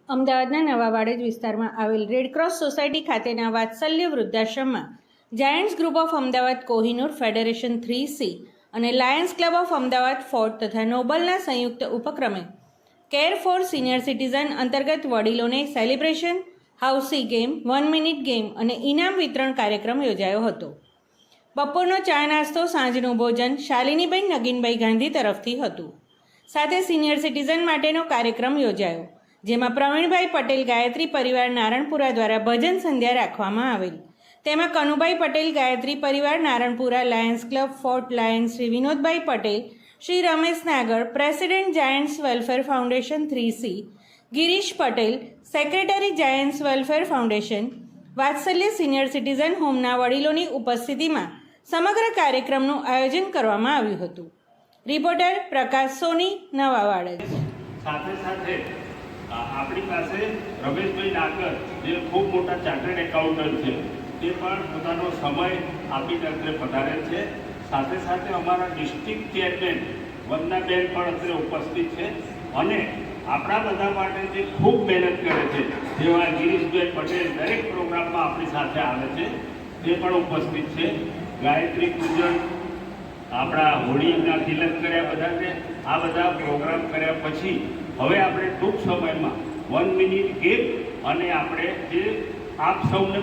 અમદાવાદના નવા વાડજ વિસ્તારમાં આવેલ રેડક્રોસ સોસાયટી ખાતેના વાત્સલ્ય વૃદ્ધાશ્રમમાં giants group of Ahmedabad Kohinoor federation 3C અને lions club of Ahmedabad fort તથા નોબલના સંયુક્ત ઉપક્રમે કેર ફોર સિનિયર સિટીઝન અંતર્ગત વડીલોને સેલિબ્રેશન, હાઉસી ગેમ, 1 મિનિટ ગેમ અને ઇનામ વિતરણ કાર્યક્રમ યોજાયો હતો. બપોરનો ચા નાસ્તો, સાંજનું ભોજન શાલિનીબેન નગીનભાઈ ગાંધી તરફથી હતું. સાથે સિનિયર સિટીઝન માટેનો કાર્યક્રમ યોજાયો, જેમાં પ્રવીણભાઈ પટેલ ગાયત્રી પરિવાર નારણપુરા દ્વારા ભજન સંધ્યા રાખવામાં આવેલ. તેમાં Kanubhai Patel Gayatri Parivar Naranpura, lions club fort lions Shri Vinodbhai Patel, Shri Ramesh Nagar, president giants welfare foundation 3C, Girish Patel, secretary giants welfare foundation, Vatsalya senior citizen હોમના વડીલોની ઉપસ્થિતિમાં સમગ્ર કાર્યક્રમનું આયોજન કરવામાં આવ્યું હતું. રિપોર્ટર પ્રકાશ સોની, નવા વાડજ. સાથે સાથે આપણી પાસે રમેશભાઈ નાગર, જે ખૂબ મોટા ચાર્ટર્ડ એકાઉન્ટન્ટ છે, તે પણ પોતાનો સમય આપીને અત્રે પધારેલ છે. સાથે સાથે અમારા ડિસ્ટ્રિક્ટ ચેરમેન વંદનાબેન પણ અત્રે ઉપસ્થિત છે અને આપણા બધા માટે જે ખૂબ મહેનત કરે છે જેવા ગિરીશભાઈ પટેલ દરેક પ્રોગ્રામમાં આપણી સાથે આવે છે, તે પણ ઉપસ્થિત છે. ગાયત્રી પૂજન, આપણા હોળીના તિલક કર્યા બધાને આ બધા પ્રોગ્રામ કર્યા પછી હવે આપણે ટૂંક સમયમાં 1 મિનિટ ગેમ અને આપણે જે આપ સૌને